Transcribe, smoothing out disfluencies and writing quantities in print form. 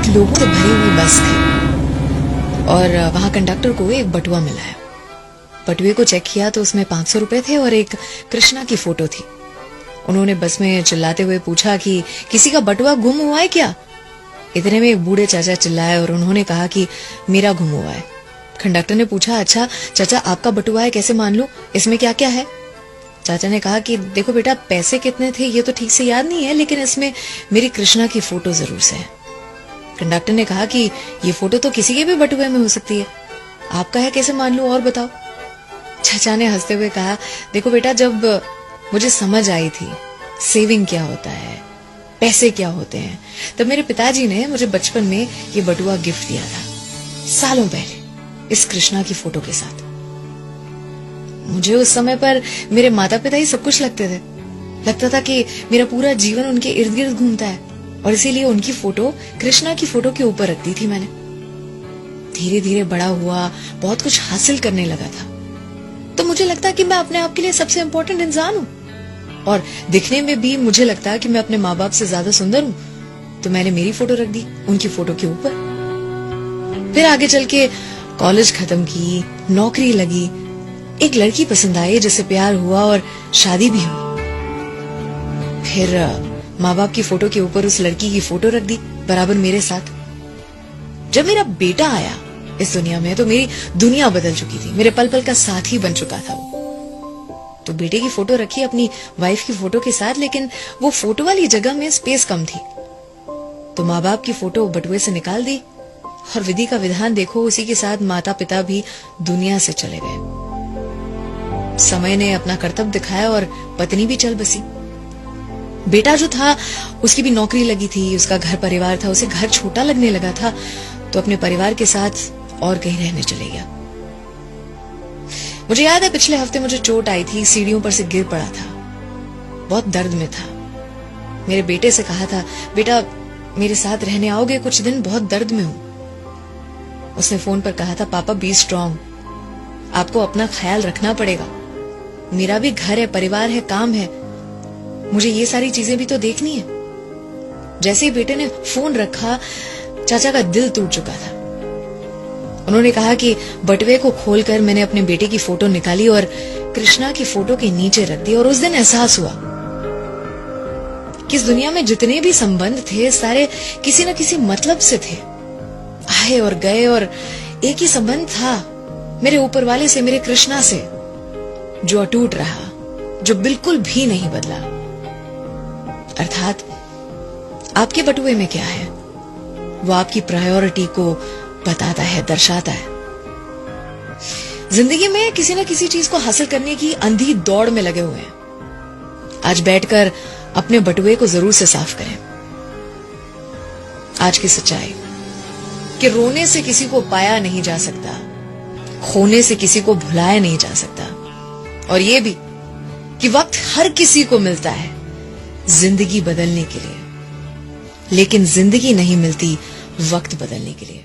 लोगों से भरी हुई बस थी और वहां कंडक्टर को एक बटुआ मिला है। बटुए को चेक किया तो उसमें 500 रुपए थे और एक कृष्णा की फोटो थी। उन्होंने बस में चिल्लाते हुए पूछा कि किसी का बटुआ गुम हुआ है क्या? इतने में एक बूढ़े चाचा चिल्लाए और उन्होंने कहा कि मेरा गुम हुआ है। कंडक्टर ने पूछा, अच्छा चाचा आपका बटुआ है, कैसे मान लूं, इसमें क्या क्या है? चाचा ने कहा कि देखो बेटा, पैसे कितने थे ये तो ठीक से याद नहीं है, लेकिन इसमें मेरी कृष्णा की फोटो जरूर से है। कंडक्टर ने कहा कि ये फोटो तो किसी के भी बटुए में हो सकती है, आपका है कैसे मान लूं और बताओ। चाचा ने हंसते हुए कहा, देखो बेटा, जब मुझे समझ आई थी सेविंग क्या होता है, पैसे क्या होते हैं, तब मेरे पिताजी ने मुझे बचपन में ये बटुआ गिफ्ट दिया था, सालों पहले, इस कृष्णा की फोटो के साथ। मुझे उस समय पर मेरे माता पिता ही सब कुछ लगते थे। लगता था कि मेरा पूरा जीवन उनके इर्द गिर्द घूमता है और इसीलिए उनकी फोटो कृष्णा की फोटो के ऊपर रख दी थी मैंने। धीरे धीरे बड़ा हुआ, बहुत कुछ हासिल करने लगा था, तो मुझे लगता कि मैं अपने आप के लिए सबसे इम्पोर्टेंट इंसान हूँ और दिखने में भी मुझे लगता कि मैं अपने माँ बाप से ज्यादा सुंदर हूँ, तो मैंने मेरी फोटो रख दी उनकी फोटो के ऊपर। फिर आगे चल के कॉलेज खत्म की, नौकरी लगी, एक लड़की पसंद आई जिससे प्यार हुआ और शादी भी हुई। फिर माँ बाप की फोटो के ऊपर उस लड़की की फोटो रख दी बराबर मेरे साथ। जब मेरा बेटा आया इस दुनिया में तो मेरी दुनिया बदल चुकी थी, मेरे पल पल का साथी बन चुका था वो। तो बेटे की फोटो रखी अपनी वाइफ की फोटो के साथ, लेकिन वो फोटो वाली जगह में स्पेस कम थी, तो माँ बाप की फोटो बटुए से निकाल दी और विधि का विधान देखो, उसी के साथ माता पिता भी दुनिया से चले गए। समय ने अपना कर्तव्य दिखाया और पत्नी भी चल बसी। बेटा जो था उसकी भी नौकरी लगी थी, उसका घर परिवार था, उसे घर छोटा लगने लगा था, तो अपने परिवार के साथ और कहीं रहने चले गया। मुझे याद है पिछले हफ्ते मुझे चोट आई थी, सीढ़ियों पर से गिर पड़ा था, बहुत दर्द में था। मेरे बेटे से कहा था, बेटा मेरे साथ रहने आओगे कुछ दिन, बहुत दर्द में हूं। उसने फोन पर कहा था, पापा बी स्ट्रांग, आपको अपना ख्याल रखना पड़ेगा, मेरा भी घर है, परिवार है, काम है, मुझे ये सारी चीजें भी तो देखनी है। जैसे ही बेटे ने फोन रखा, चाचा का दिल टूट चुका था। उन्होंने कहा कि बटुए को खोलकर मैंने अपने बेटे की फोटो निकाली और कृष्णा की फोटो के नीचे रख दी, और उस दिन एहसास हुआ कि इस दुनिया में जितने भी संबंध थे सारे किसी न किसी मतलब से थे, आए और गए, और एक ही संबंध था मेरे ऊपर वाले से, मेरे कृष्णा से, जो अटूट रहा, जो बिल्कुल भी नहीं बदला। अर्थात आपके बटुए में क्या है वो आपकी प्रायोरिटी को बताता है, दर्शाता है। जिंदगी में किसी न किसी चीज को हासिल करने की अंधी दौड़ में लगे हुए हैं। आज बैठकर अपने बटुए को जरूर से साफ करें। आज की सच्चाई कि रोने से किसी को पाया नहीं जा सकता, खोने से किसी को भुलाया नहीं जा सकता, और ये भी कि वक्त हर किसी को मिलता है जिंदगी बदलने के लिए, लेकिन जिंदगी नहीं मिलती वक्त बदलने के लिए।